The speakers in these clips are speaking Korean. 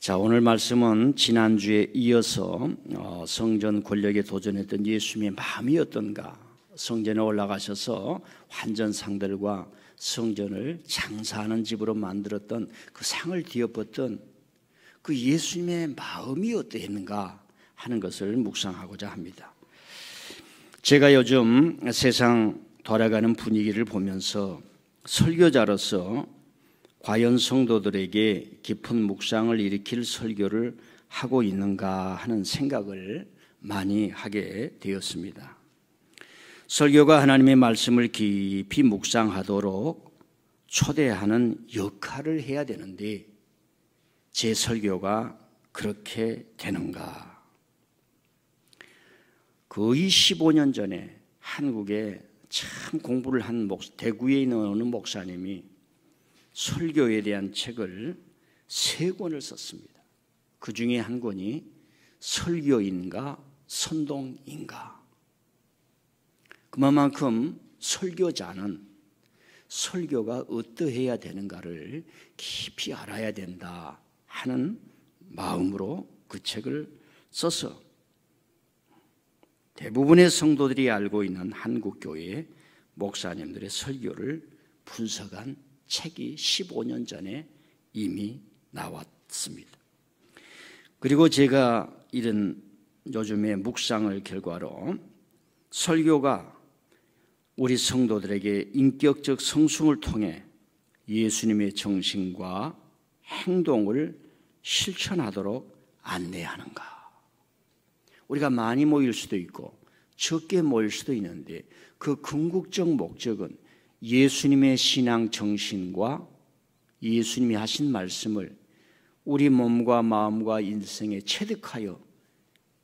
자, 오늘 말씀은 지난주에 이어서 성전 권력에 도전했던 예수님의 마음이 어떤가, 성전에 올라가셔서 환전상들과 성전을 장사하는 집으로 만들었던 그 상을 뒤엎었던 그 예수님의 마음이 어떠했는가 하는 것을 묵상하고자 합니다. 제가 요즘 세상 돌아가는 분위기를 보면서 설교자로서 과연 성도들에게 깊은 묵상을 일으킬 설교를 하고 있는가 하는 생각을 많이 하게 되었습니다. 설교가 하나님의 말씀을 깊이 묵상하도록 초대하는 역할을 해야 되는데 제 설교가 그렇게 되는가? 거의 15년 전에 한국에 참 공부를 한 대구에 있는 어느 목사님이 설교에 대한 책을 3권을 썼습니다. 그 중에 한 권이 설교인가 선동인가. 그만큼 설교자는 설교가 어떠해야 되는가를 깊이 알아야 된다 하는 마음으로 그 책을 써서 대부분의 성도들이 알고 있는 한국교회 목사님들의 설교를 분석한 책이 15년 전에 이미 나왔습니다. 그리고 제가 이런 요즘의 묵상을 결과로 설교가 우리 성도들에게 인격적 성숙을 통해 예수님의 정신과 행동을 실천하도록 안내하는가. 우리가 많이 모일 수도 있고 적게 모일 수도 있는데 그 궁극적 목적은 예수님의 신앙 정신과 예수님이 하신 말씀을 우리 몸과 마음과 인생에 체득하여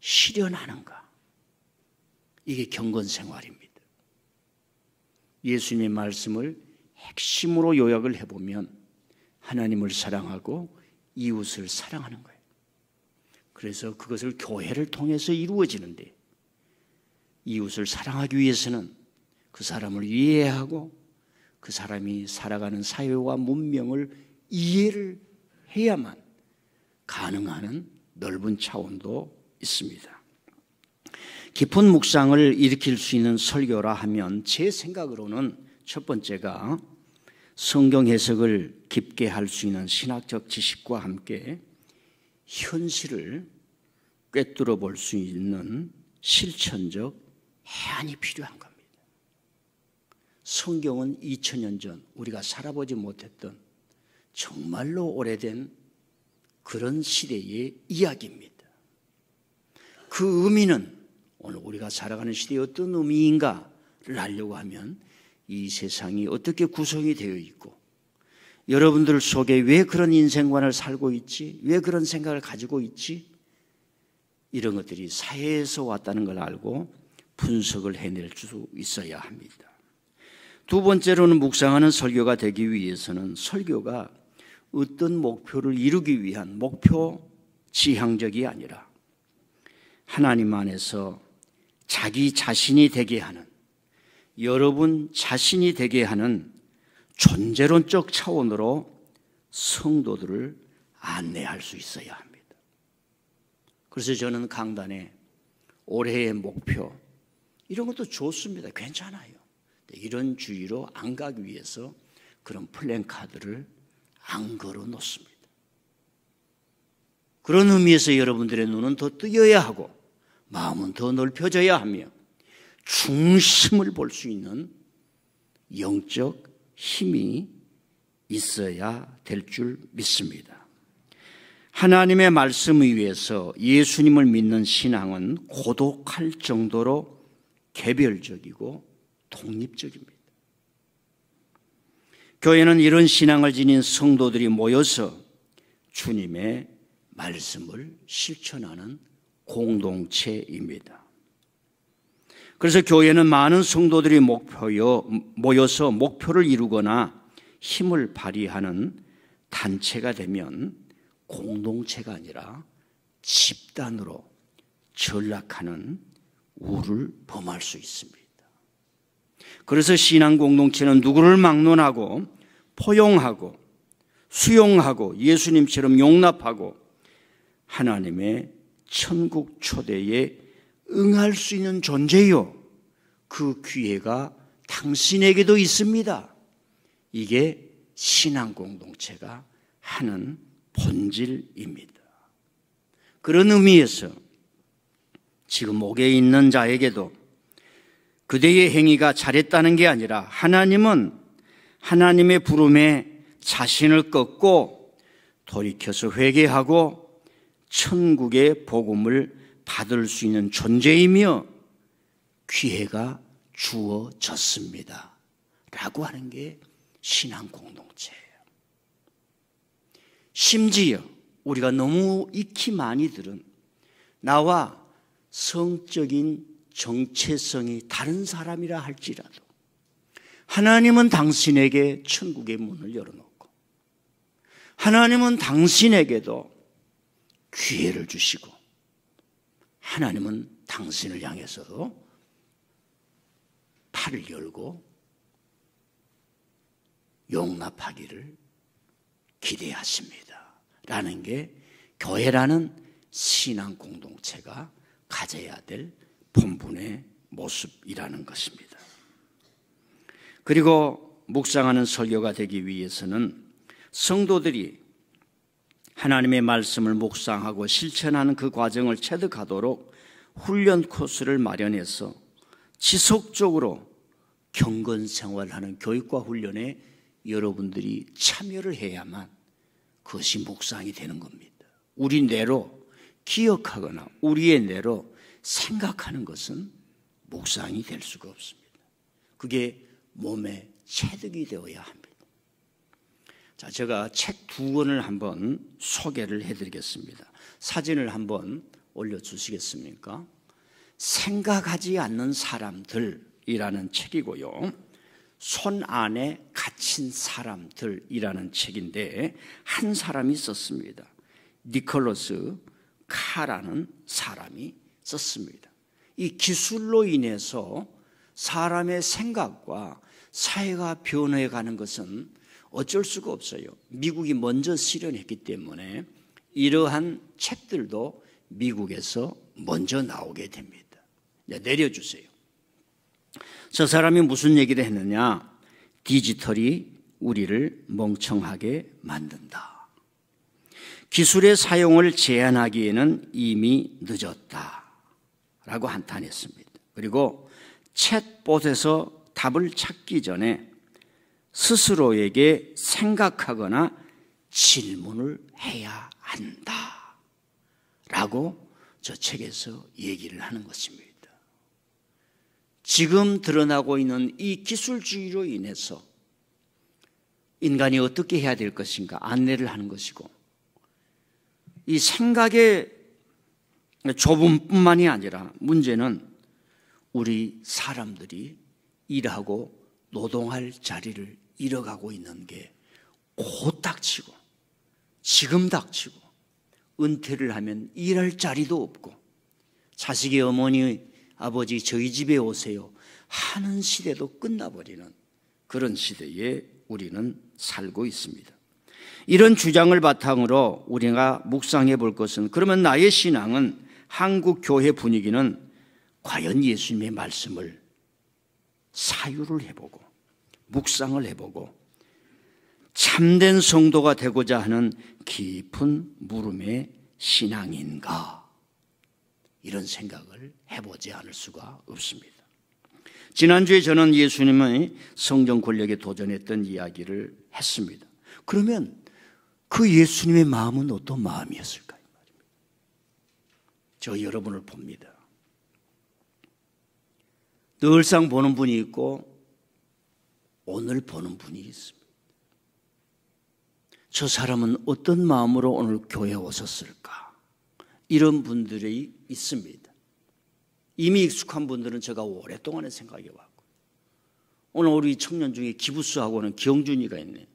실현하는가. 이게 경건생활입니다. 예수님의 말씀을 핵심으로 요약을 해보면 하나님을 사랑하고 이웃을 사랑하는 거예요. 그래서 그것을 교회를 통해서 이루어지는데 이웃을 사랑하기 위해서는 그 사람을 이해하고 그 사람이 살아가는 사회와 문명을 이해를 해야만 가능한 넓은 차원도 있습니다. 깊은 묵상을 일으킬 수 있는 설교라 하면 제 생각으로는 첫 번째가 성경 해석을 깊게 할 수 있는 신학적 지식과 함께 현실을 꿰뚫어 볼 수 있는 실천적 해안이 필요한 겁니다. 성경은 2000년 전 우리가 살아보지 못했던 정말로 오래된 그런 시대의 이야기입니다. 그 의미는 오늘 우리가 살아가는 시대에 어떤 의미인가를 알려고 하면 이 세상이 어떻게 구성이 되어 있고 여러분들 속에 왜 그런 인생관을 살고 있지? 왜 그런 생각을 가지고 있지? 이런 것들이 사회에서 왔다는 걸 알고 분석을 해낼 수 있어야 합니다. 두 번째로는 묵상하는 설교가 되기 위해서는 설교가 어떤 목표를 이루기 위한 목표 지향적이 아니라 하나님 안에서 자기 자신이 되게 하는, 여러분 자신이 되게 하는 존재론적 차원으로 성도들을 안내할 수 있어야 합니다. 그래서 저는 강단에 올해의 목표 이런 것도 좋습니다. 괜찮아요. 이런 주의로 안 가기 위해서 그런 플랜카드를 안 걸어 놓습니다. 그런 의미에서 여러분들의 눈은 더 뜨여야 하고 마음은 더 넓혀져야 하며 중심을 볼 수 있는 영적 힘이 있어야 될 줄 믿습니다. 하나님의 말씀 위에서 예수님을 믿는 신앙은 고독할 정도로 개별적이고 독립적입니다. 교회는 이런 신앙을 지닌 성도들이 모여서 주님의 말씀을 실천하는 공동체입니다. 그래서 교회는 많은 성도들이 모여서 목표를 이루거나 힘을 발휘하는 단체가 되면 공동체가 아니라 집단으로 전락하는 우를 범할 수 있습니다. 그래서 신앙 공동체는 누구를 막론하고 포용하고 수용하고 예수님처럼 용납하고 하나님의 천국 초대에 응할 수 있는 존재요. 그 기회가 당신에게도 있습니다. 이게 신앙 공동체가 하는 본질입니다. 그런 의미에서 지금 목에 있는 자에게도 그대의 행위가 잘했다는 게 아니라 하나님은 하나님의 부름에 자신을 꺾고 돌이켜서 회개하고 천국의 복음을 받을 수 있는 존재이며 기회가 주어졌습니다. 라고 하는 게 신앙 공동체예요. 심지어 우리가 너무 익히 많이 들은 나와 성적인 정체성이 다른 사람이라 할지라도 하나님은 당신에게 천국의 문을 열어놓고 하나님은 당신에게도 기회를 주시고 하나님은 당신을 향해서도 팔을 열고 용납하기를 기대하십니다. 라는 게 교회라는 신앙 공동체가 가져야 될 본분의 모습이라는 것입니다. 그리고 묵상하는 설교가 되기 위해서는 성도들이 하나님의 말씀을 묵상하고 실천하는 그 과정을 체득하도록 훈련 코스를 마련해서 지속적으로 경건 생활하는 교육과 훈련에 여러분들이 참여를 해야만 그것이 묵상이 되는 겁니다. 우리 뇌로 기억하거나 우리의 뇌로 생각하는 것은 묵상이 될 수가 없습니다. 그게 몸에 체득이 되어야 합니다. 자, 제가 책 2권을 한번 소개를 해드리겠습니다. 사진을 한번 올려주시겠습니까? 생각하지 않는 사람들이라는 책이고요. 손 안에 갇힌 사람들이라는 책인데 한 사람이 썼습니다. 니콜러스 카라는 사람이 썼습니다. 이 기술로 인해서 사람의 생각과 사회가 변해가는 것은 어쩔 수가 없어요. 미국이 먼저 실현했기 때문에 이러한 책들도 미국에서 먼저 나오게 됩니다. 내려주세요. 저 사람이 무슨 얘기를 했느냐? 디지털이 우리를 멍청하게 만든다. 기술의 사용을 제한하기에는 이미 늦었다. 라고 한탄했습니다. 그리고 챗봇에서 답을 찾기 전에 스스로에게 생각하거나 질문을 해야 한다. 라고 저 책에서 얘기를 하는 것입니다. 지금 드러나고 있는 이 기술주의로 인해서 인간이 어떻게 해야 될 것인가 안내를 하는 것이고 이 생각의 좁음뿐만이 아니라 문제는 우리 사람들이 일하고 노동할 자리를 잃어가고 있는 게 곧 닥치고 지금 닥치고 은퇴를 하면 일할 자리도 없고 자식의 어머니 아버지 저희 집에 오세요 하는 시대도 끝나버리는 그런 시대에 우리는 살고 있습니다. 이런 주장을 바탕으로 우리가 묵상해 볼 것은 그러면 나의 신앙은 한국 교회 분위기는 과연 예수님의 말씀을 사유를 해보고 묵상을 해보고 참된 성도가 되고자 하는 깊은 물음의 신앙인가 이런 생각을 해보지 않을 수가 없습니다. 지난주에 저는 예수님의 성령 권력에 도전했던 이야기를 했습니다. 그러면 그 예수님의 마음은 어떤 마음이었을까요? 저 여러분을 봅니다. 늘상 보는 분이 있고 오늘 보는 분이 있습니다. 저 사람은 어떤 마음으로 오늘 교회에 오셨을까? 이런 분들이 있습니다. 이미 익숙한 분들은 제가 오랫동안에 생각해 왔고 오늘 우리 청년 중에 기부스하고는 기영준이가 있네요.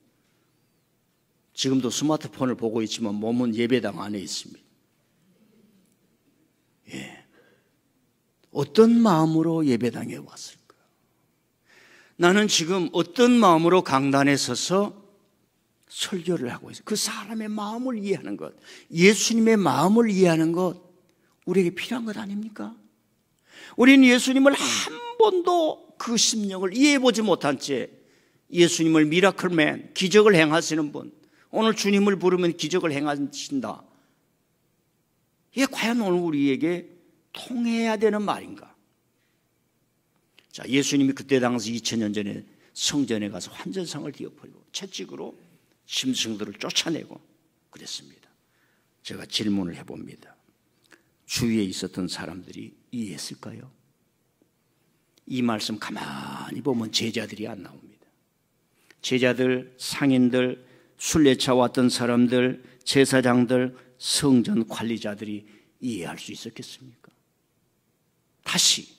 지금도 스마트폰을 보고 있지만 몸은 예배당 안에 있습니다. 예. 어떤 마음으로 예배당에 왔을까? 나는 지금 어떤 마음으로 강단에 서서 설교를 하고 있어요. 그 사람의 마음을 이해하는 것, 예수님의 마음을 이해하는 것, 우리에게 필요한 것 아닙니까? 우리는 예수님을 한 번도 그 심령을 이해해보지 못한 채 예수님을 미라클맨, 기적을 행하시는 분, 오늘 주님을 부르면 기적을 행하신다. 이게 과연 오늘 우리에게 통해야 되는 말인가? 자, 예수님이 그때 당시 2000년 전에 성전에 가서 환전상을 뒤엎어리고 채찍으로 짐승들을 쫓아내고 그랬습니다. 제가 질문을 해봅니다. 주위에 있었던 사람들이 이해했을까요? 이 말씀 가만히 보면 제자들이 안 나옵니다. 제자들, 상인들, 순례차 왔던 사람들, 제사장들, 성전 관리자들이 이해할 수 있었겠습니까? 다시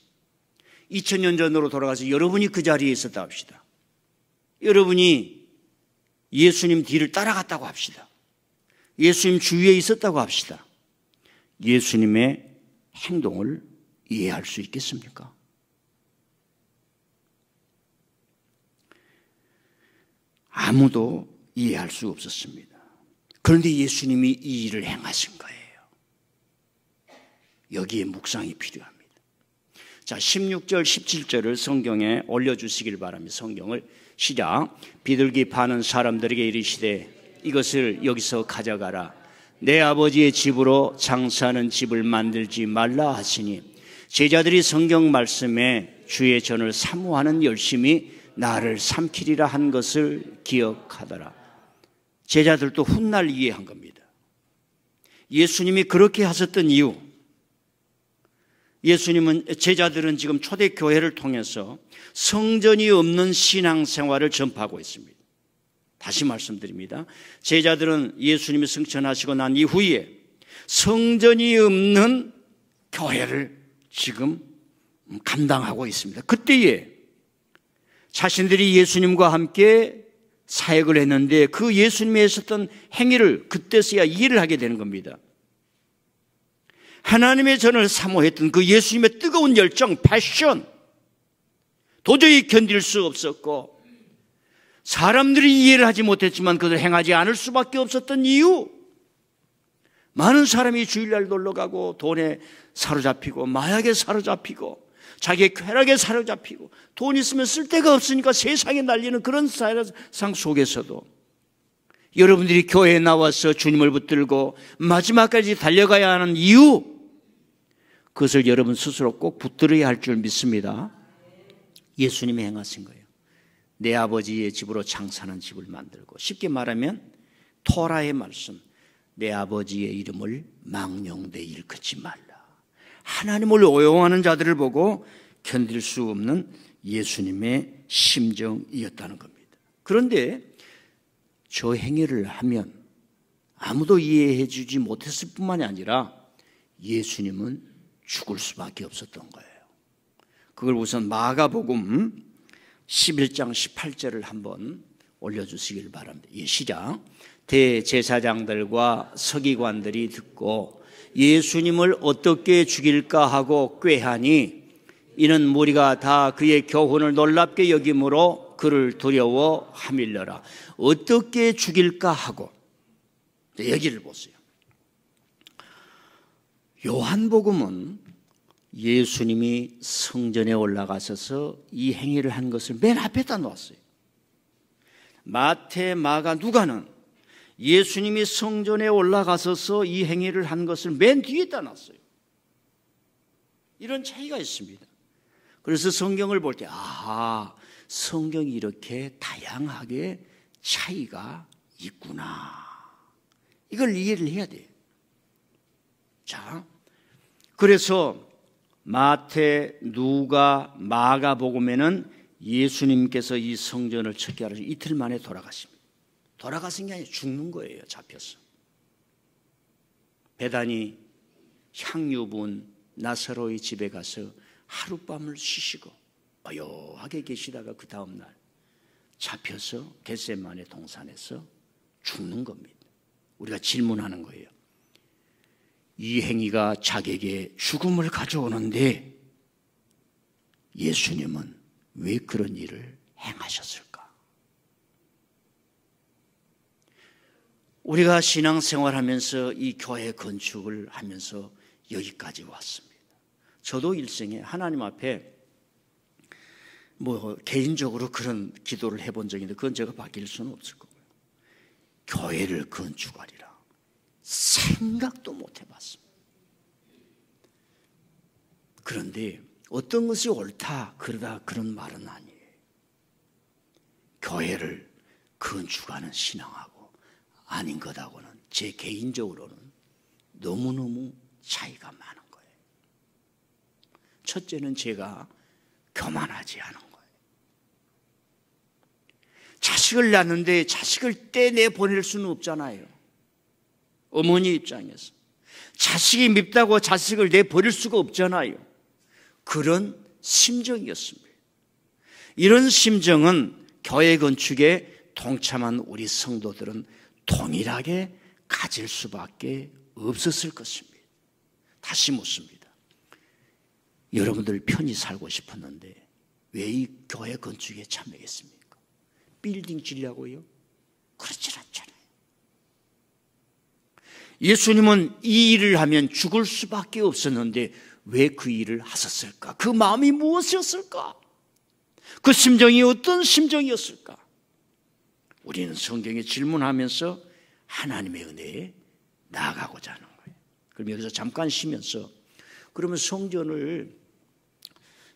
2000년 전으로 돌아가서 여러분이 그 자리에 있었다 합시다. 여러분이 예수님 뒤를 따라갔다고 합시다. 예수님 주위에 있었다고 합시다. 예수님의 행동을 이해할 수 있겠습니까? 아무도 이해할 수 없었습니다. 그런데 예수님이 이 일을 행하신 거예요. 여기에 묵상이 필요합니다. 자, 16절, 17절을 성경에 올려주시길 바랍니다. 성경을 시작. 비둘기 파는 사람들에게 이르시되 이것을 여기서 가져가라. 내 아버지의 집으로 장사하는 집을 만들지 말라 하시니 제자들이 성경 말씀에 주의 전을 사모하는 열심히 나를 삼키리라 한 것을 기억하더라. 제자들도 훗날 이해한 겁니다. 예수님이 그렇게 하셨던 이유, 제자들은 지금 초대교회를 통해서 성전이 없는 신앙생활을 전파하고 있습니다. 다시 말씀드립니다. 제자들은 예수님이 승천하시고 난 이후에 성전이 없는 교회를 지금 감당하고 있습니다. 그때에 자신들이 예수님과 함께 사역을 했는데 그 예수님이 하셨던 행위를 그때서야 이해를 하게 되는 겁니다. 하나님의 전을 사모했던 그 예수님의 뜨거운 열정, 패션, 도저히 견딜 수 없었고 사람들이 이해를 하지 못했지만 그들 행하지 않을 수밖에 없었던 이유, 많은 사람이 주일날 놀러가고 돈에 사로잡히고 마약에 사로잡히고 자기의 쾌락에 사로잡히고 돈 있으면 쓸 데가 없으니까 세상에 날리는 그런 세상 속에서도 여러분들이 교회에 나와서 주님을 붙들고 마지막까지 달려가야 하는 이유, 그것을 여러분 스스로 꼭 붙들어야 할 줄 믿습니다. 예수님이 행하신 거예요. 내 아버지의 집으로 장사하는 집을 만들고, 쉽게 말하면 토라의 말씀, 내 아버지의 이름을 망령되이 일컫지 말라. 하나님을 오용하는 자들을 보고 견딜 수 없는 예수님의 심정이었다는 겁니다. 그런데 저 행위를 하면 아무도 이해해 주지 못했을 뿐만이 아니라 예수님은 죽을 수밖에 없었던 거예요. 그걸 우선 마가복음 11장 18절을 한번 올려주시길 바랍니다. 예, 시작. 대제사장들과 서기관들이 듣고 예수님을 어떻게 죽일까 하고 꾀하니 이는 무리가 다 그의 교훈을 놀랍게 여김으로 그를 두려워하밀러라. 어떻게 죽일까 하고, 얘기를 보세요. 요한복음은 예수님이 성전에 올라가셔서 이 행위를 한 것을 맨 앞에다 놓았어요. 마태, 마가, 누가는 예수님이 성전에 올라가셔서 이 행위를 한 것을 맨 뒤에다 놨어요. 이런 차이가 있습니다. 그래서 성경을 볼 때, 성경이 이렇게 다양하게 차이가 있구나, 이걸 이해를 해야 돼요. 자, 그래서 마태, 누가, 마가복음에는 예수님께서 이 성전을 철폐하러 이틀 만에 돌아가십니다. 돌아가신 게 아니라 죽는 거예요. 잡혀서. 베다니 향유분 나사로의 집에 가서 하룻밤을 쉬시고 어여하게 계시다가 그 다음날 잡혀서 겟세마네 동산에서 죽는 겁니다. 우리가 질문하는 거예요. 이 행위가 자기에게 죽음을 가져오는데 예수님은 왜 그런 일을 행하셨을까? 우리가 신앙생활하면서 이 교회 건축을 하면서 여기까지 왔습니다. 저도 일생에 하나님 앞에 개인적으로 그런 기도를 해본 적인데 그건 제가 바뀔 수는 없을 거고요. 교회를 건축하리라 생각도 못 해봤습니다. 그런데 어떤 것이 옳다 그러다 그런 말은 아니에요. 교회를 건축하는 신앙하고 아닌 것하고는 제 개인적으로는 너무너무 차이가 많은 거예요. 첫째는 제가 교만하지 않은 거예요. 자식을 낳는데 자식을 떼내 보낼 수는 없잖아요. 어머니 입장에서 자식이 밉다고 자식을 내버릴 수가 없잖아요. 그런 심정이었습니다. 이런 심정은 교회 건축에 동참한 우리 성도들은 동일하게 가질 수밖에 없었을 것입니다. 다시 묻습니다. 여러분들 편히 살고 싶었는데 왜 이 교회 건축에 참여했습니까? 빌딩 지려고요? 그렇지 않잖아요. 예수님은 이 일을 하면 죽을 수밖에 없었는데 왜 그 일을 하셨을까? 그 마음이 무엇이었을까? 그 심정이 어떤 심정이었을까? 우리는 성경에 질문하면서 하나님의 은혜에 나아가고자 하는 거예요. 그럼 여기서 잠깐 쉬면서 그러면 성전을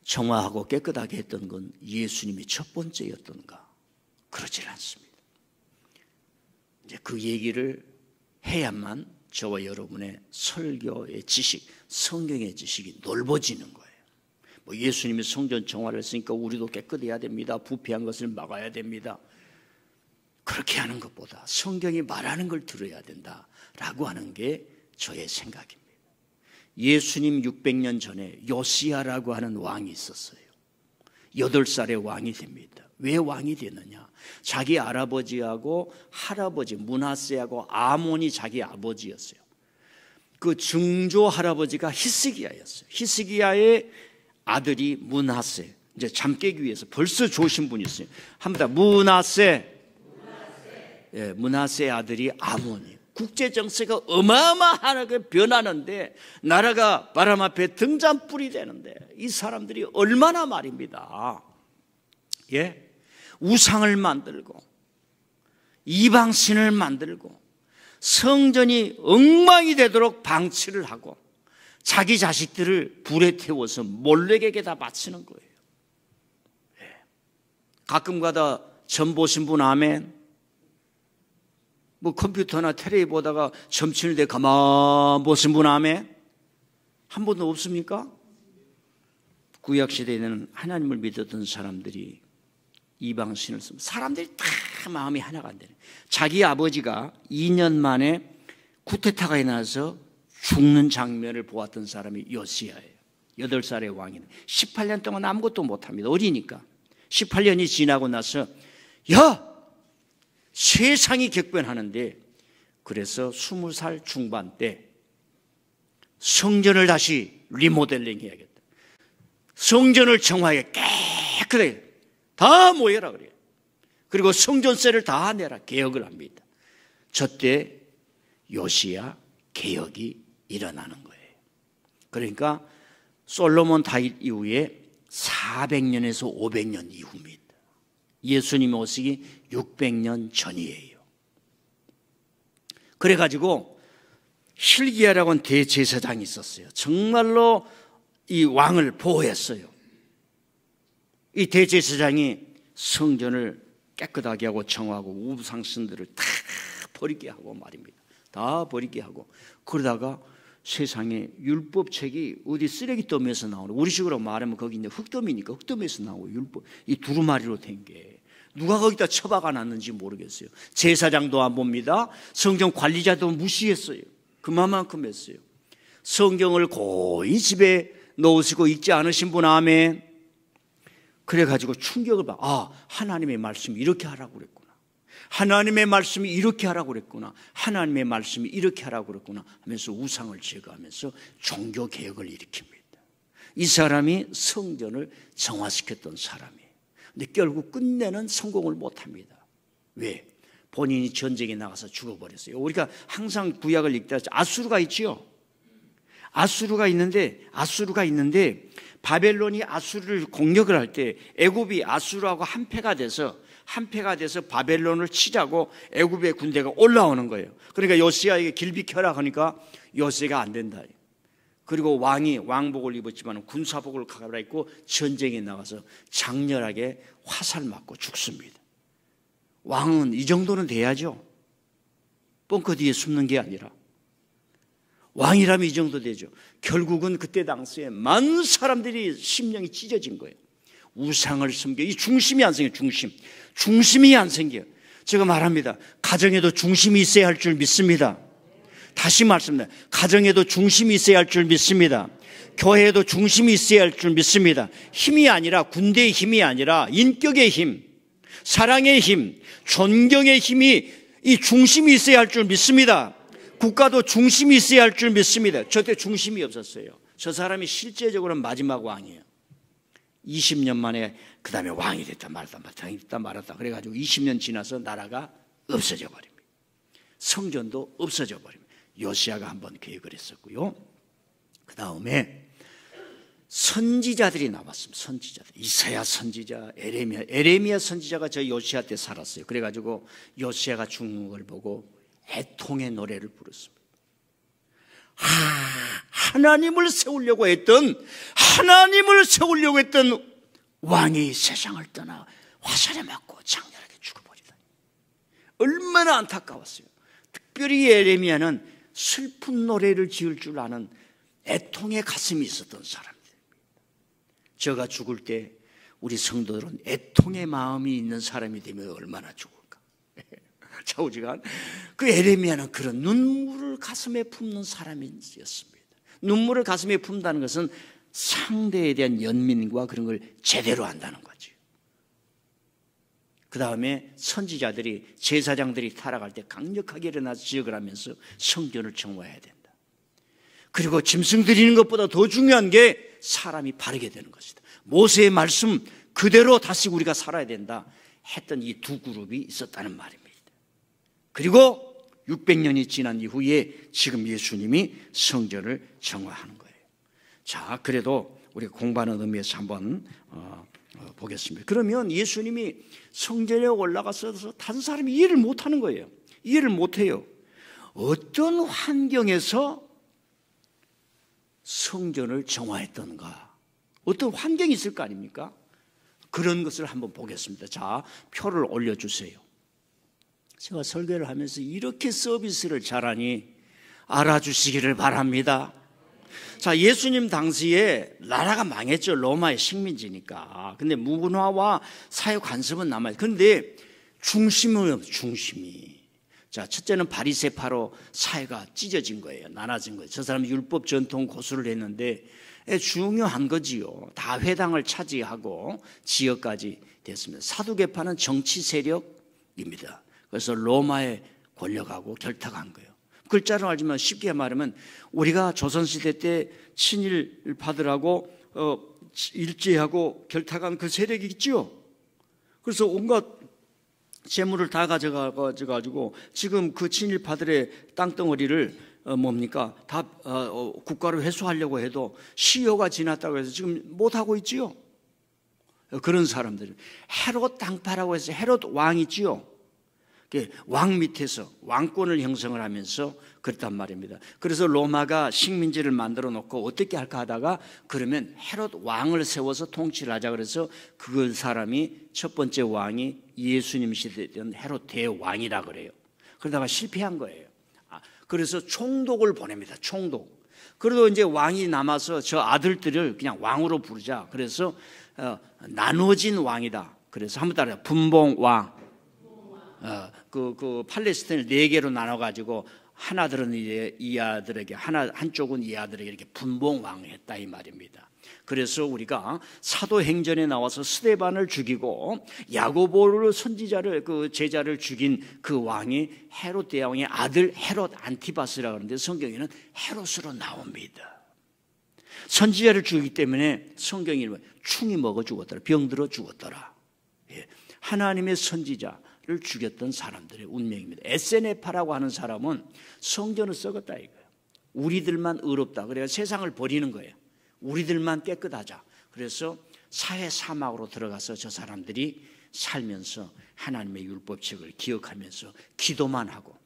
정화하고 깨끗하게 했던 건 예수님이 첫 번째였던가? 그렇지 않습니다. 이제 그 얘기를 해야만 저와 여러분의 설교의 지식, 성경의 지식이 넓어지는 거예요. 예수님이 성전 정화를 했으니까 우리도 깨끗해야 됩니다. 부패한 것을 막아야 됩니다. 그렇게 하는 것보다 성경이 말하는 걸 들어야 된다라고 하는 게 저의 생각입니다. 예수님 600년 전에 요시야라고 하는 왕이 있었어요. 8살의 왕이 됩니다. 왜 왕이 되느냐? 자기 할아버지하고 할아버지 므낫세하고 아몬이 자기 아버지였어요. 그 증조 할아버지가 히스기야였어요. 히스기야의 아들이 므낫세. 이제 잠 깨기 위해서 벌써 조신 분이 있어요. 합니다. 므낫세. 예, 므낫세의 아들이 아몬이. 국제 정세가 어마어마하게 변하는데 나라가 바람 앞에 등잔불이 되는데 이 사람들이 얼마나 말입니다. 예? 우상을 만들고 이방신을 만들고 성전이 엉망이 되도록 방치를 하고 자기 자식들을 불에 태워서 몰렉에게 다 바치는 거예요. 예. 가끔 가다 점 보신 분 아멘. 컴퓨터나 텔레비 보다가 점 치는데 가만 보신 분 아멘. 한 번도 없습니까? 구약시대에는 하나님을 믿었던 사람들이 이방신을 쓰면 사람들이 다 마음이 하나가 안 되네. 자기 아버지가 2년 만에 쿠데타가 일어나서 죽는 장면을 보았던 사람이 요시야예요. 8살의 왕이는 18년 동안 아무것도 못합니다. 어리니까 18년이 지나고 나서 세상이 격변하는데 그래서 20살 중반 때 성전을 다시 리모델링 해야겠다. 성전을 정화하게 깨끗하게 다 모여라 그래요. 그리고 성전세를 다 내라 개혁을 합니다. 저때 요시야 개혁이 일어나는 거예요. 그러니까 솔로몬 다윗 이후에 400년에서 500년 이후입니다. 예수님 오시기 600년 전이에요. 그래가지고 hil기야라고 하는 대제사장이 있었어요. 정말로 이 왕을 보호했어요. 이 대제사장이 성전을 깨끗하게 하고 정화하고 우상신들을 다 버리게 하고 말입니다. 다 버리게 하고 그러다가 세상에 율법책이 어디 쓰레기더미에서 나오는 우리식으로 말하면 거기 이제 흙더미니까 흙더미에서 나오고 율법 이 두루마리로 된 게 누가 거기다 처박아 놨는지 모르겠어요. 제사장도 안 봅니다. 성경 관리자도 무시했어요. 그만큼 했어요. 성경을 고이 집에 놓으시고 읽지 않으신 분 아멘. 그래가지고 충격을 받아. 하나님의 말씀이 이렇게 하라고 그랬구나. 하나님의 말씀이 이렇게 하라고 그랬구나. 하나님의 말씀이 이렇게 하라고 그랬구나 하면서 우상을 제거하면서 종교개혁을 일으킵니다. 이 사람이 성전을 정화시켰던 사람이에요. 근데 결국 끝내는 성공을 못합니다. 왜? 본인이 전쟁에 나가서 죽어버렸어요. 우리가 항상 구약을 읽다 아수르가 있지요. 아수르가 있는데 바벨론이 아수르를 공격을 할 때 애굽이 아수르하고 한패가 돼서 바벨론을 치자고 애굽의 군대가 올라오는 거예요. 그러니까 요시야에게 길 비켜라 하니까 요시야가 안 된다. 그리고 왕이 왕복을 입었지만 군사복을 갈아입고 전쟁에 나가서 장렬하게 화살 맞고 죽습니다. 왕은 이 정도는 돼야죠. 벙커 뒤에 숨는 게 아니라 왕이라면 이 정도 되죠. 결국은 그때 당시에 많은 사람들이 심령이 찢어진 거예요. 우상을 섬겨. 이 중심이 안 생겨요. 중심이 안 생겨요. 제가 말합니다. 가정에도 중심이 있어야 할 줄 믿습니다. 다시 말씀드립니다. 가정에도 중심이 있어야 할 줄 믿습니다. 교회에도 중심이 있어야 할 줄 믿습니다. 힘이 아니라, 군대의 힘이 아니라 인격의 힘, 사랑의 힘, 존경의 힘이, 이 중심이 있어야 할 줄 믿습니다. 국가도 중심이 있어야 할 줄 믿습니다. 저때 중심이 없었어요. 저 사람이 실제적으로는 마지막 왕이에요. 20년 만에 그 다음에 왕이 됐다 말았다 그래가지고 20년 지나서 나라가 없어져 버립니다. 성전도 없어져 버립니다. 요시야가 한번 계획을 했었고요. 그 다음에 선지자들이 나왔습니다. 선지자들. 이사야 선지자, 에레미야 선지자가 저 요시야 때 살았어요. 그래가지고 요시야가 죽는 걸 보고 애통의 노래를 부르습니다. 하나님을 세우려고 했던 왕이 세상을 떠나 화살에 맞고 장렬하게 죽어버리다니. 얼마나 안타까웠어요. 특별히 에레미야는 슬픈 노래를 지을 줄 아는 애통의 가슴이 있었던 사람들입니다. 저가 죽을 때 우리 성도들은 애통의 마음이 있는 사람이 되면 얼마나 좋을까. 좌우지간 그 에레미야는 그런 눈물을 가슴에 품는 사람이었습니다. 눈물을 가슴에 품다는 것은 상대에 대한 연민과 그런 걸 제대로 한다는 거죠. 그 다음에 선지자들이, 제사장들이 타락할 때 강력하게 일어나서 지역을 하면서 성전을 정화해야 된다. 그리고 짐승 드리는 것보다 더 중요한 게 사람이 바르게 되는 것이다. 모세의 말씀 그대로 다시 우리가 살아야 된다 했던 이 두 그룹이 있었다는 말입니다. 그리고 600년이 지난 이후에 지금 예수님이 성전을 정화하는 거예요. 자, 그래도 우리가 공부하는 의미에서 한번 보겠습니다. 그러면 예수님이 성전에 올라가서 다른 사람이 이해를 못하는 거예요. 이해를 못해요. 어떤 환경에서 성전을 정화했던가, 어떤 환경이 있을 거 아닙니까? 그런 것을 한번 보겠습니다. 자, 표를 올려주세요. 제가 설교를 하면서 이렇게 서비스를 잘하니 알아주시기를 바랍니다. 자, 예수님 당시에 나라가 망했죠. 로마의 식민지니까. 근데 문화와 사회 관습은 남아요. 그런데 중심이. 자, 첫째는 바리새파로 사회가 찢어진 거예요. 나눠진 거예요. 저 사람이 율법 전통 고수를 했는데 중요한 거지요. 다 회당을 차지하고 지역까지 됐습니다. 사두개파는 정치 세력입니다. 그래서 로마의 권력하고 결탁한 거예요. 글자로 알지만 쉽게 말하면 우리가 조선시대 때 친일파들하고 일제하고 결탁한 그 세력이 있죠. 그래서 온갖 재물을 다 가져가지고 지금 그 친일파들의 땅덩어리를 다 국가로 회수하려고 해도 시효가 지났다고 해서 지금 못하고 있지요. 그런 사람들. 헤롯 당파라고 해서 헤롯 왕 있지요. 왕 밑에서 왕권을 형성을 하면서 그랬단 말입니다. 그래서 로마가 식민지를 만들어 놓고 어떻게 할까 하다가 그러면 헤롯 왕을 세워서 통치를 하자 그래서 그 사람이 첫 번째 왕이 예수님 시대였던 헤롯 대왕이라 그래요. 그러다가 실패한 거예요. 그래서 총독을 보냅니다. 총독. 그래도 이제 왕이 남아서 저 아들들을 그냥 왕으로 부르자. 그래서 나눠진 왕이다. 그래서 한번 따라해요. 분봉왕. 그 팔레스타인을 4개로 나눠가지고 하나들은 이제 이 아들에게 한쪽은 이 아들에게 이렇게 분봉왕했다 이 말입니다. 그래서 우리가 사도행전에 나와서 스데반을 죽이고 야고보를 선지자를 그 제자를 죽인 그 왕이 헤롯 대왕의 아들 헤롯 안티바스라고 하는데 성경에는 헤롯으로 나옵니다. 선지자를 죽이기 때문에 성경이 충이 먹어 죽었더라. 병들어 죽었더라. 하나님의 선지자를 죽였던 사람들의 운명입니다. 에세네파라고 하는 사람은 성전을 썩었다 이거예요. 우리들만 의롭다. 그래서 세상을 버리는 거예요. 우리들만 깨끗하자. 그래서 사회 사막으로 들어가서 저 사람들이 살면서 하나님의 율법책을 기억하면서 기도만 하고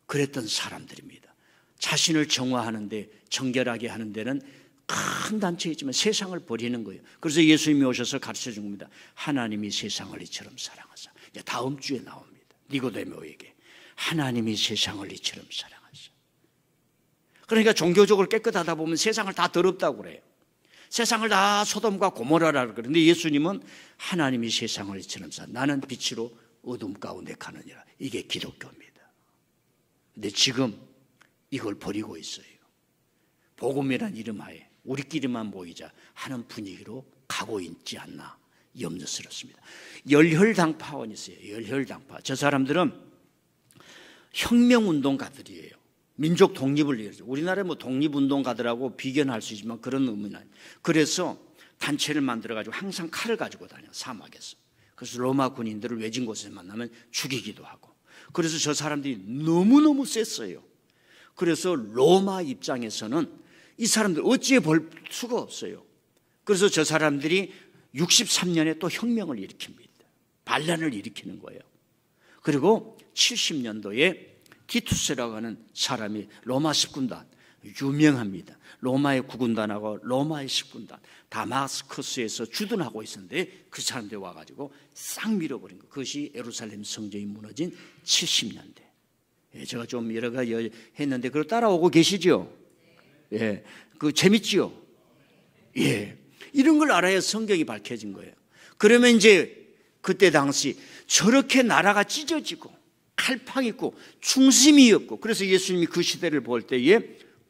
그랬던 사람들입니다. 자신을 정화하는데, 정결하게 하는 데는 큰 단체이지만 세상을 버리는 거예요. 그래서 예수님이 오셔서 가르쳐 준 겁니다. 하나님이 세상을 이처럼 사랑하사. 다음 주에 나옵니다. 니고데모에게 하나님이 세상을 이처럼 사랑하사. 그러니까 종교적으로 깨끗하다 보면 세상을 다 더럽다고 그래요. 세상을 다 소돔과 고모라라고 그러는데 예수님은 하나님이 세상을 이처럼 사랑하사. 나는 빛으로 어둠 가운데 가느니라. 이게 기독교입니다. 근데 지금 이걸 버리고 있어요. 복음이란 이름하에 우리끼리만 모이자 하는 분위기로 가고 있지 않나 염려스럽습니다. 열혈당파원이 있어요. 열혈당파. 저 사람들은 혁명운동가들이에요. 민족 독립을 위해서. 우리나라에 뭐 독립운동가들하고 비견할 수 있지만 그런 의미는 아니에요. 그래서 단체를 만들어가지고 항상 칼을 가지고 다녀요. 사막에서. 그래서 로마 군인들을 외진 곳에서 만나면 죽이기도 하고. 그래서 저 사람들이 너무너무 셌어요. 그래서 로마 입장에서는 이 사람들 어찌해 볼 수가 없어요. 그래서 저 사람들이 63년에 또 혁명을 일으킵니다. 반란을 일으키는 거예요. 그리고 70년도에 티투스라고 하는 사람이 로마 10군단, 유명합니다. 로마의 9군단하고 로마의 10군단, 다마스커스에서 주둔하고 있었는데 그 사람들이 와가지고 싹 밀어버린 거. 그것이 예루살렘 성전이 무너진 70년대. 예, 제가 좀 여러 가지 했는데 그걸 따라오고 계시죠? 예, 그 재밌지요? 예, 이런 걸 알아야 성경이 밝혀진 거예요. 그러면 이제 그때 당시 저렇게 나라가 찢어지고 칼팡 있고 중심이 없고 그래서 예수님이 그 시대를 볼 때에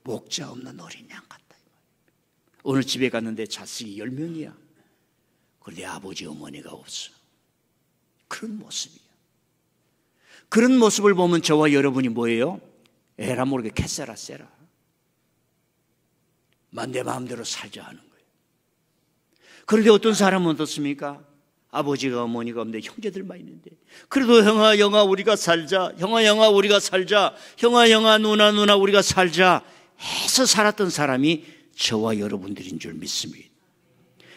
목자 없는 어린 양 같다. 오늘 집에 갔는데 자식이 10명이야. 그런데 아버지 어머니가 없어. 그런 모습이야. 그런 모습을 보면 저와 여러분이 뭐예요? 에라 모르게 캐세라 세라. 내 마음대로 살자 하는 거예요. 그런데 어떤 사람은 어떻습니까? 아버지가 어머니가 없는데 형제들만 있는데 그래도 형아 영아 우리가 살자, 형아 영아 우리가 살자, 형아 영아 누나 누나 우리가 살자 해서 살았던 사람이 저와 여러분들인 줄 믿습니다.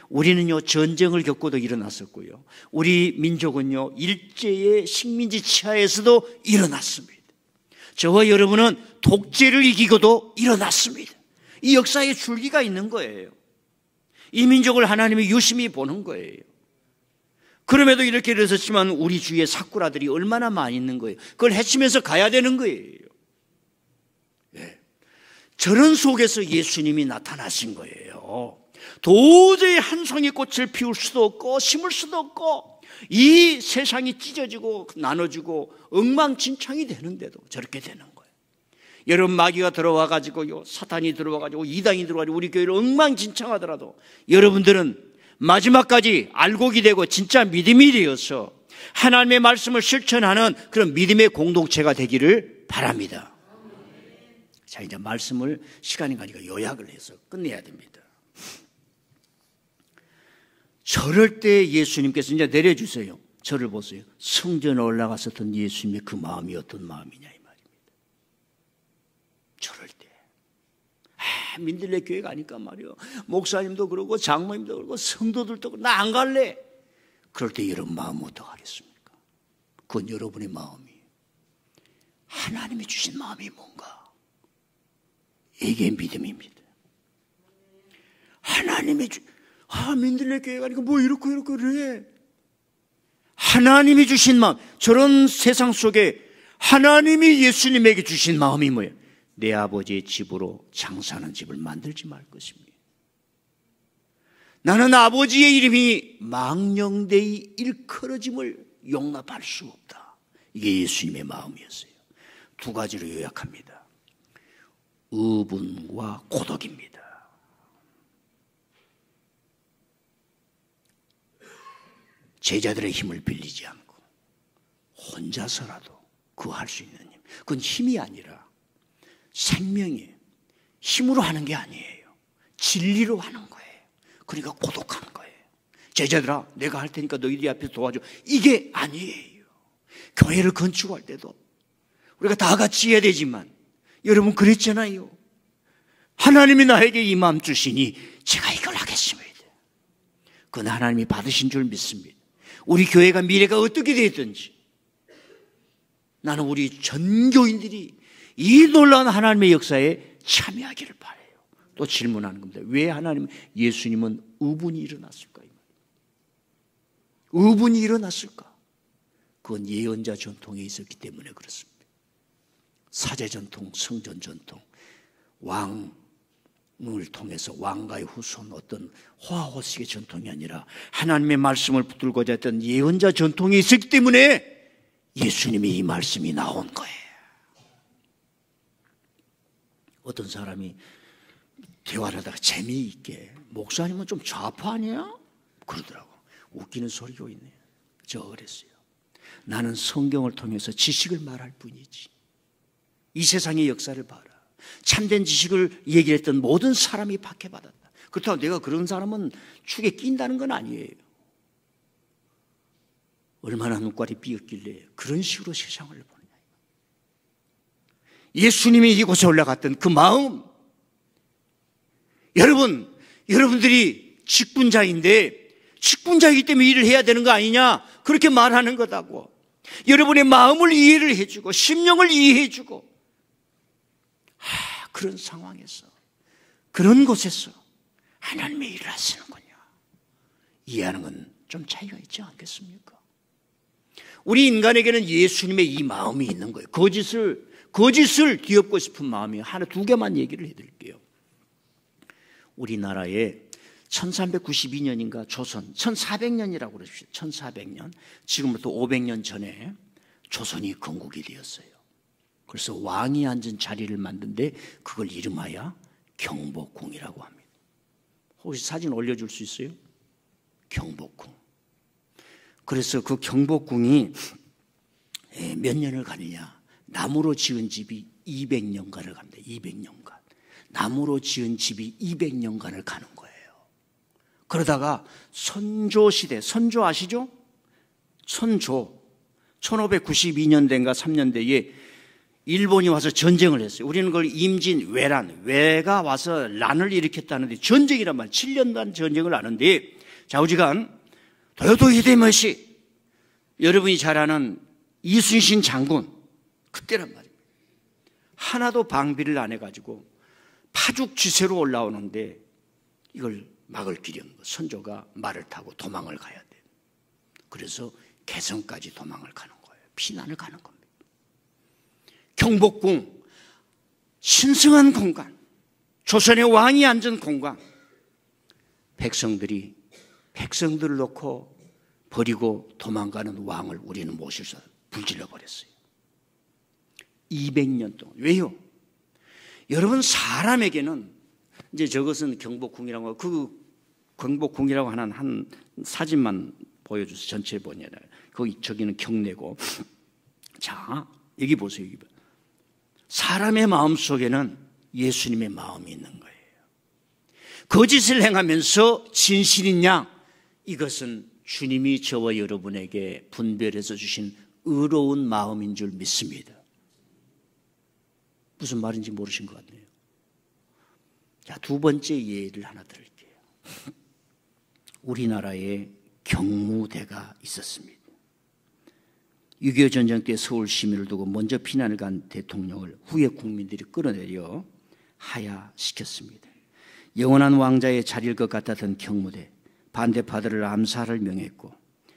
우리는요 전쟁을 겪고도 일어났었고요, 우리 민족은요 일제의 식민지 치하에서도 일어났습니다. 저와 여러분은 독재를 이기고도 일어났습니다. 이 역사의 줄기가 있는 거예요. 이 민족을 하나님이 유심히 보는 거예요. 그럼에도 이렇게 일어섰지만 우리 주위에 사꾸라들이 얼마나 많이 있는 거예요. 그걸 헤치면서 가야 되는 거예요. 네. 저런 속에서 예수님이 나타나신 거예요. 도저히 한 송이 꽃을 피울 수도 없고 심을 수도 없고 이 세상이 찢어지고 나눠지고 엉망진창이 되는데도 저렇게 되는 거예요. 여러분 마귀가 들어와가지고요, 사탄이 들어와가지고 이단이 들어와가지고 우리 교회를 엉망진창하더라도 여러분들은 마지막까지 알곡이 되고 진짜 믿음이 되어서 하나님의 말씀을 실천하는 그런 믿음의 공동체가 되기를 바랍니다. 자, 이제 말씀을 시간이 가니까 요약을 해서 끝내야 됩니다. 저럴 때 예수님께서 이제 내려주세요. 저를 보세요. 성전에 올라갔었던 예수님의 그 마음이 어떤 마음이냐 이 말입니다. 저럴 때 민들레 교회 가니까 말이요, 목사님도 그러고 장모님도 그러고 성도들도 그러고 나 안 갈래. 그럴 때 이런 마음 어떡하겠습니까? 그건 여러분의 마음이 하나님이 주신 마음이 뭔가, 이게 믿음입니다. 하나님이 민들레 교회 가니까 뭐 이렇고 그래. 하나님이 주신 마음, 저런 세상 속에 하나님이 예수님에게 주신 마음이 뭐예요? 내 아버지의 집으로 장사하는 집을 만들지 말 것입니다. 나는 아버지의 이름이 망령되이 일컬어짐을 용납할 수 없다. 이게 예수님의 마음이었어요. 두 가지로 요약합니다. 의분과 고독입니다. 제자들의 힘을 빌리지 않고 혼자서라도 구할 수 있는 힘. 그건 힘이 아니라 생명이에요. 힘으로 하는 게 아니에요. 진리로 하는 거예요. 그러니까 고독한 거예요. 제자들아, 내가 할 테니까 너희들이 앞에서 도와줘. 이게 아니에요. 교회를 건축할 때도 우리가 다 같이 해야 되지만 여러분 그랬잖아요. 하나님이 나에게 이 마음 주시니 제가 이걸 하겠습니다. 그건 하나님이 받으신 줄 믿습니다. 우리 교회가 미래가 어떻게 되든지 나는 우리 전교인들이 이 놀라운 하나님의 역사에 참여하기를 바라요. 또 질문하는 겁니다. 왜 예수님은 의분이 일어났을까? 의분이 일어났을까? 그건 예언자 전통에 있었기 때문에 그렇습니다. 사제 전통, 성전 전통, 왕을 통해서 왕가의 후손 어떤 호화호식의 전통이 아니라 하나님의 말씀을 붙들고자 했던 예언자 전통이 있었기 때문에 예수님이 이 말씀이 나온 거예요. 어떤 사람이 대화를 하다가 재미있게 목사님은 좀 좌파 아니야? 그러더라고. 웃기는 소리가 있네요. 제가 그랬어요. 나는 성경을 통해서 지식을 말할 뿐이지. 이 세상의 역사를 봐라. 참된 지식을 얘기했던 모든 사람이 박해받았다. 그렇다고 내가 그런 사람은 축에 낀다는 건 아니에요. 얼마나 눈깔이 삐었길래 그런 식으로 세상을 보느냐. 예수님이 이곳에 올라갔던 그 마음, 여러분들이 직분자인데 직분자이기 때문에 일을 해야 되는 거 아니냐, 그렇게 말하는 거다고. 여러분의 마음을 이해를 해주고 심령을 이해해주고 그런 상황에서 그런 곳에서 하나님의 일을 하시는군요. 이해하는 건 좀 차이가 있지 않겠습니까? 우리 인간에게는 예수님의 이 마음이 있는 거예요. 거짓을 뒤엎고 싶은 마음이 하나 두 개만 얘기를 해드릴게요. 우리나라에 1392년인가 조선 1400년이라고 그러십시오. 1400년 지금부터 500년 전에 조선이 건국이 되었어요. 그래서 왕이 앉은 자리를 만든데 그걸 이름하여 경복궁이라고 합니다. 혹시 사진 올려줄 수 있어요? 경복궁. 그래서 그 경복궁이 몇 년을 가느냐, 나무로 지은 집이 200년간을 갑니다. 200년간. 나무로 지은 집이 200년간을 가는 거예요. 그러다가 선조 시대, 선조 아시죠? 선조 1592년대인가 3년대에 일본이 와서 전쟁을 했어요. 우리는 그걸 임진, 외가 와서 난을 일으켰다는데 전쟁이란 말, 7년간 전쟁을 하는데 좌우지간 도요토 히데요시, 여러분이 잘 아는 이순신 장군, 그때란 말이에요. 하나도 방비를 안 해가지고 파죽지세로 올라오는데 이걸 막을 길이 없는 거예요. 선조가 말을 타고 도망을 가야 돼. 그래서 개성까지 도망을 가는 거예요. 피난을 가는 겁니다. 경복궁, 신성한 공간, 조선의 왕이 앉은 공간, 백성들을 놓고 버리고 도망가는 왕을 우리는 모셔서 불질러 버렸어요. 200년 동안. 왜요? 여러분, 사람에게는 이제 저것은 경복궁이라고 하고, 그 경복궁이라고 하는 한 사진만 보여주세요. 전체 보냐. 거기 저기는 경내고. 자, 여기 보세요. 여기. 사람의 마음 속에는 예수님의 마음이 있는 거예요. 거짓을 행하면서 진실인 양, 이것은 주님이 저와 여러분에게 분별해서 주신 의로운 마음인 줄 믿습니다. 무슨 말인지 모르신 것 같네요. 자, 두 번째 예를 하나 드릴게요. 우리나라에 경무대가 있었습니다. 6.25 전쟁 때 서울 시민을 두고 먼저 피난을 간 대통령을 후에 국민들이 끌어내려 하야시켰습니다. 영원한 왕자의 자리일 것 같았던 경무대, 반대파들을 암살을 명했고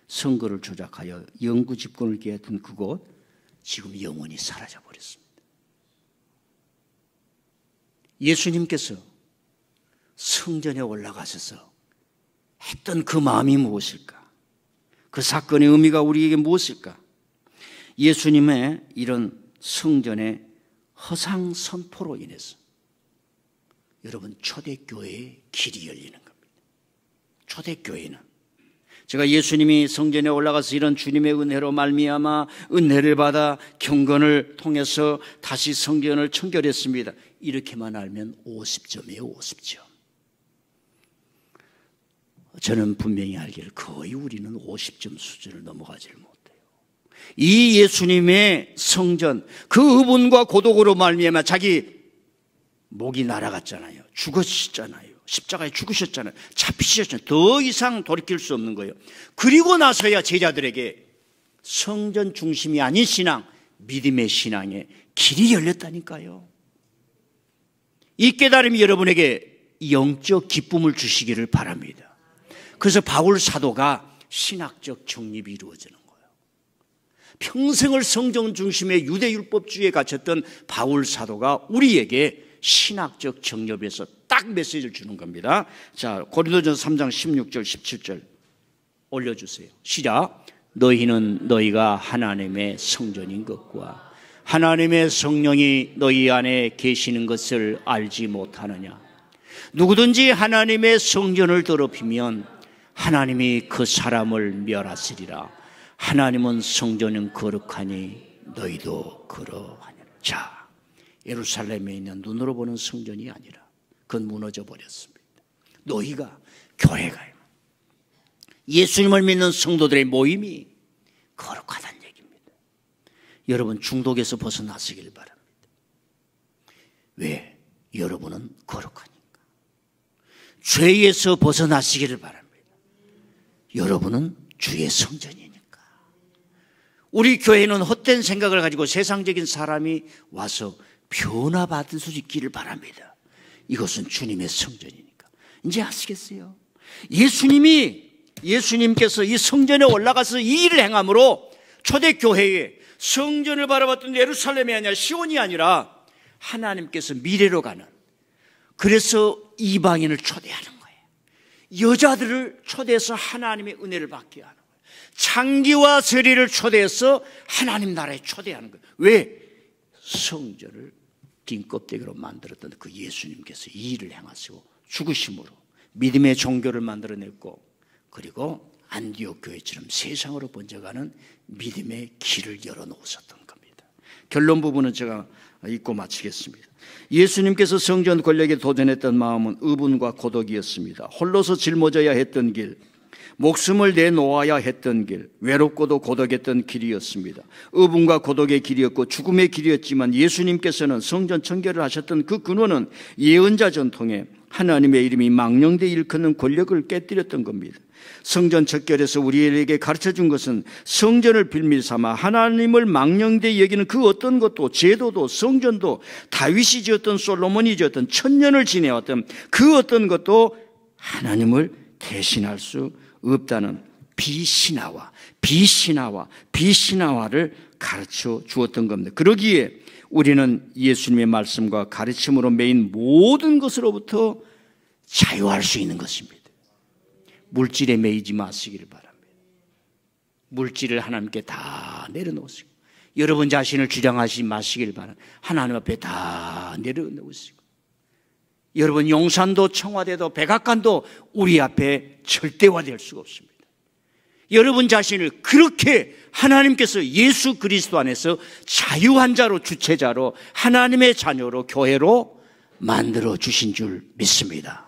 선거를 조작하여 영구 집권을 기했던 그곳, 지금 영원히 사라져버렸습니다. 예수님께서 성전에 올라가셔서 했던 그 마음이 무엇일까? 그 사건의 의미가 우리에게 무엇일까? 예수님의 이런 성전의 허상 선포로 인해서 여러분, 초대교회의 길이 열리는 겁니다. 초대교회는, 제가 예수님이 성전에 올라가서 이런 주님의 은혜로 말미암아 은혜를 받아 경건을 통해서 다시 성전을 청결했습니다, 이렇게만 알면 50점이에요. 50점. 저는 분명히 알기를 거의 우리는 50점 수준을 넘어가지를 못해요. 이 예수님의 성전, 그 의분과 고독으로 말미암아 자기 목이 날아갔잖아요. 죽으셨잖아요. 십자가에 죽으셨잖아요. 잡히셨잖아요. 더 이상 돌이킬 수 없는 거예요. 그리고 나서야 제자들에게 성전 중심이 아닌 신앙, 믿음의 신앙의 길이 열렸다니까요. 이 깨달음이 여러분에게 영적 기쁨을 주시기를 바랍니다. 그래서 바울 사도가 신학적 정립이 이루어지는 거예요. 평생을 성전 중심의 유대율법주의에 갇혔던 바울 사도가 우리에게 신학적 정립에서 딱 메시지를 주는 겁니다. 자, 고린도전서 3장 16절 17절 올려주세요. 시작. 너희는 너희가 하나님의 성전인 것과 하나님의 성령이 너희 안에 계시는 것을 알지 못하느냐. 누구든지 하나님의 성전을 더럽히면 하나님이 그 사람을 멸하시리라. 하나님은 성전은 거룩하니 너희도 그러하니라. 자, 예루살렘에 있는 눈으로 보는 성전이 아니라 그건 무너져 버렸습니다. 너희가, 교회가, 예수님을 믿는 성도들의 모임이 거룩하다는 얘기입니다. 여러분 중독에서 벗어나시길 바랍니다. 왜? 여러분은 거룩하니까. 죄에서 벗어나시기를 바랍니다. 여러분은 주의 성전이니까. 우리 교회는 헛된 생각을 가지고 세상적인 사람이 와서 변화받을 수 있기를 바랍니다. 이것은 주님의 성전이니까. 이제 아시겠어요? 예수님께서 이 성전에 올라가서 이 일을 행함으로 초대교회에 성전을 바라봤던 예루살렘이 아니라 시온이 아니라 하나님께서 미래로 가는, 그래서 이방인을 초대하는 거예요. 여자들을 초대해서 하나님의 은혜를 받게 하는 거예요. 창기와 세리를 초대해서 하나님 나라에 초대하는 거예요. 왜? 성전을 긴 껍데기로 만들었던 그 예수님께서 이 일을 행하시고 죽으심으로 믿음의 종교를 만들어냈고, 그리고 안디옥 교회처럼 세상으로 번져가는 믿음의 길을 열어놓으셨던 겁니다. 결론 부분은 제가 읽고 마치겠습니다. 예수님께서 성전 권력에 도전했던 마음은 의분과 고독이었습니다. 홀로서 짊어져야 했던 길, 목숨을 내놓아야 했던 길, 외롭고도 고독했던 길이었습니다. 의분과 고독의 길이었고 죽음의 길이었지만 예수님께서는 성전 청결을 하셨던 그 근원은 예언자 전통에 하나님의 이름이 망령되이 일컫는 권력을 깨뜨렸던 겁니다. 성전 척결에서 우리에게 가르쳐준 것은 성전을 빌밀 삼아 하나님을 망령되이 여기는 그 어떤 것도, 제도도, 성전도, 다윗이 지었던, 솔로몬이 지었던, 천년을 지내왔던 그 어떤 것도 하나님을 대신할 수 없다는 비신화를 가르쳐 주었던 겁니다. 그러기에 우리는 예수님의 말씀과 가르침으로 매인 모든 것으로부터 자유할 수 있는 것입니다. 물질에 매이지 마시기를 바랍니다. 물질을 하나님께 다 내려놓으시고, 여러분 자신을 주장하지 마시기를 바랍니다. 하나님 앞에 다 내려놓으시고, 여러분 용산도 청와대도 백악관도 우리 앞에 절대화될 수가 없습니다. 여러분 자신을 그렇게 하나님께서 예수 그리스도 안에서 자유한 자로, 주체자로, 하나님의 자녀로, 교회로 만들어 주신 줄 믿습니다.